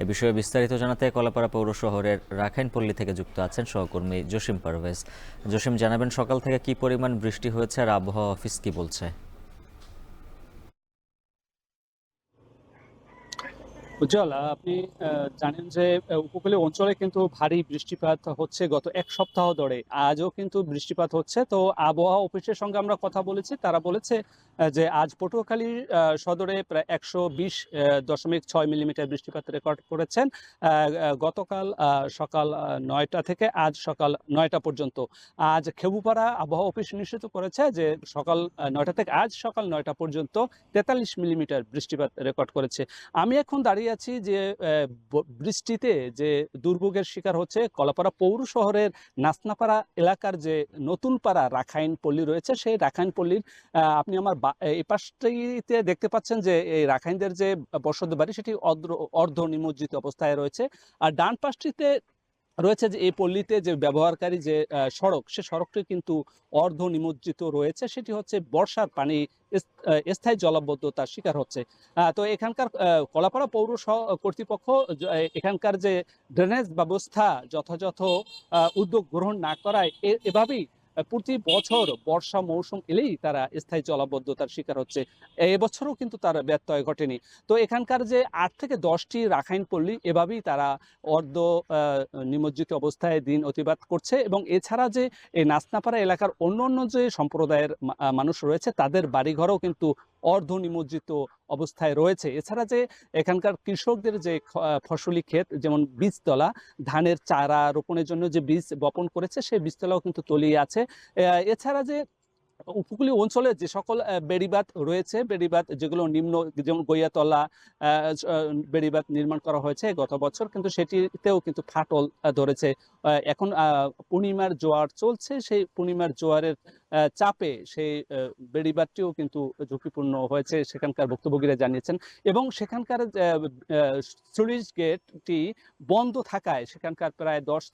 এ বিষয়ে বিস্তারিত জানাতে কলাপাড়া পৌর শহরের রাখাইনপল্লী থেকে যুক্ত আছেন সহকর্মী জসিম পারভেজ। জসিম, জানাবেন সকাল থেকে কি পরিমাণ বৃষ্টি হয়েছে আর আবহাওয়া অফিস কি বলছে? উজ্জ্বল, আপনি জানেন যে উপকূলীয় অঞ্চলে কিন্তু ভারী বৃষ্টিপাত হচ্ছে গত এক সপ্তাহ ধরে। আজও কিন্তু বৃষ্টিপাত হচ্ছে। তো আবহাওয়া অফিসের সঙ্গে আমরা কথা বলেছি। তারা বলেছে যে আজ পটুয়াখালী সদরে প্রায় ১২০.৬ মিলিমিটার বৃষ্টিপাত রেকর্ড করেছেন। গতকাল সকাল ৯টা থেকে আজ সকাল ৯টা পর্যন্ত। আজ খেপুপাড়া আবহাওয়া অফিস নিশ্চিত করেছে যে সকাল ৯টা থেকে আজ সকাল ৯টা পর্যন্ত ৪৩ মিলিমিটার বৃষ্টিপাত রেকর্ড করেছে। আমি এখন দাঁড়িয়ে আছি যে বৃষ্টিতে যে দুর্ভোগের শিকার হচ্ছে কলাপাড়া পৌর শহরের নাসনাপাড়া এলাকার যে নতুন পাড়া রাখাইন পল্লী রয়েছে, সেই রাখাইন পল্লীর আপনি আমার এই পাশটিতে দেখতে পাচ্ছেন যে এই রাখাইনদের যে বসত বাড়ি সেটি অর্ধ নিমজ্জিত অবস্থায় রয়েছে। আর ডান পাশটিতে রয়েছে যে এই পল্লীতে যে ব্যবহারকারী যে সড়ক, সে সড়কটি কিন্তু অর্ধ নিমজ্জিত রয়েছে। সেটি হচ্ছে বর্ষার পানি স্থায়ী জলাবদ্ধতার শিকার হচ্ছে। তো এখানকার কলাপাড়া পৌর কর্তৃপক্ষ এখানকার যে ড্রেনেজ ব্যবস্থা যথাযথ উদ্যোগ গ্রহণ না করায় এভাবেই প্রতি বছর বর্ষা মৌসুম এলেই তারা স্থায়ী জলাবদ্ধতার শিকার হচ্ছে। এবছরও কিন্তু তার ব্যত্যয় ঘটেনি। তো এখানকার যে ৮ থেকে ১০টি রাখাইন পল্লী এভাবেই তারা অর্ধ নিমজ্জিত অবস্থায় দিন অতিবাত করছে। এবং এছাড়া যে এই নাসনাপাড়া এলাকার অন্য যে সম্প্রদায়ের মানুষ রয়েছে, তাদের বাড়িঘরও কিন্তু অর্ধ নিমজ্জিত অবস্থায় রয়েছে। এছাড়া যে এখানকার কৃষকদের যে ফসলি ক্ষেত, যেমন বীজতলা, ধানের চারা রোপণের জন্য যে বীজ বপন করেছে, সেই বীজতলাও কিন্তু তলিয়ে আছে। এছাড়া যে উপকূলীয় অঞ্চলে যে সকল বেড়িবাঁধ রয়েছে, বেড়িবাঁধ যেগুলো নিম্ন, যেমন গইয়াতলা বেড়িবাঁধ নির্মাণ করা হয়েছে গত বছর, কিন্তু সেটিতেও কিন্তু ফাটল ধরেছে। এখন পূর্ণিমার জোয়ার চলছে, সেই পূর্ণিমার জোয়ারের চাপে সেই বেড়িবাঁধটিও কিন্তু ঝুঁকিপূর্ণ হয়েছে, সেখানকার ভুক্তভোগীরা জানিয়েছেন। এবং সেখানকার স্লুইস গেটটি বন্ধ থাকায় সেখানকার প্রায় ১০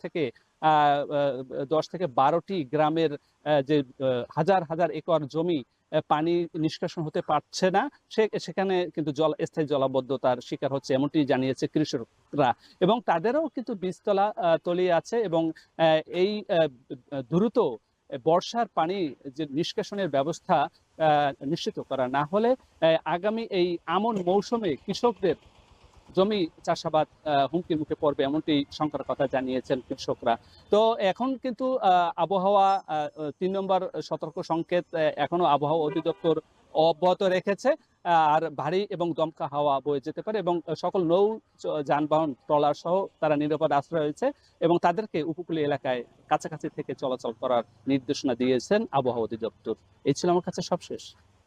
থেকে ১২টি গ্রামের যে হাজার হাজার একর জমি পানি নিষ্কাশন হতে পারছে না, সেখানে কিন্তু স্থায়ী জলাবদ্ধতার শিকার হচ্ছে, এমনটি জানিয়েছে কৃষকরা। এবং তাদেরও কিন্তু বীজতলা তলিয়ে আছে। এবং এই দ্রুত বর্ষার পানি যে নিষ্কাশনের ব্যবস্থা নিশ্চিত করা না হলে আগামী এই আমন মৌসুমে কৃষকদের জমি চাষাবাদ হুমকির মুখে পড়বে, এমনটি শঙ্কার কথা জানিয়েছেন কৃষকরা। তো এখন কিন্তু আবহাওয়া ৩ নম্বর সতর্ক সংকেত এখনো আবহাওয়া অধিদপ্তর অব্যাহত রেখেছে। আর ভারী এবং দমকা হাওয়া বয়ে যেতে পারে, এবং সকল নৌ যানবাহন ট্রলার সহ তারা নিরাপদ আশ্রয় হয়েছে এবং তাদেরকে উপকূলীয় এলাকায় কাছাকাছি থেকে চলাচল করার নির্দেশনা দিয়েছেন আবহাওয়া অধিদপ্তর। এই ছিল আমার কাছে সবশেষ।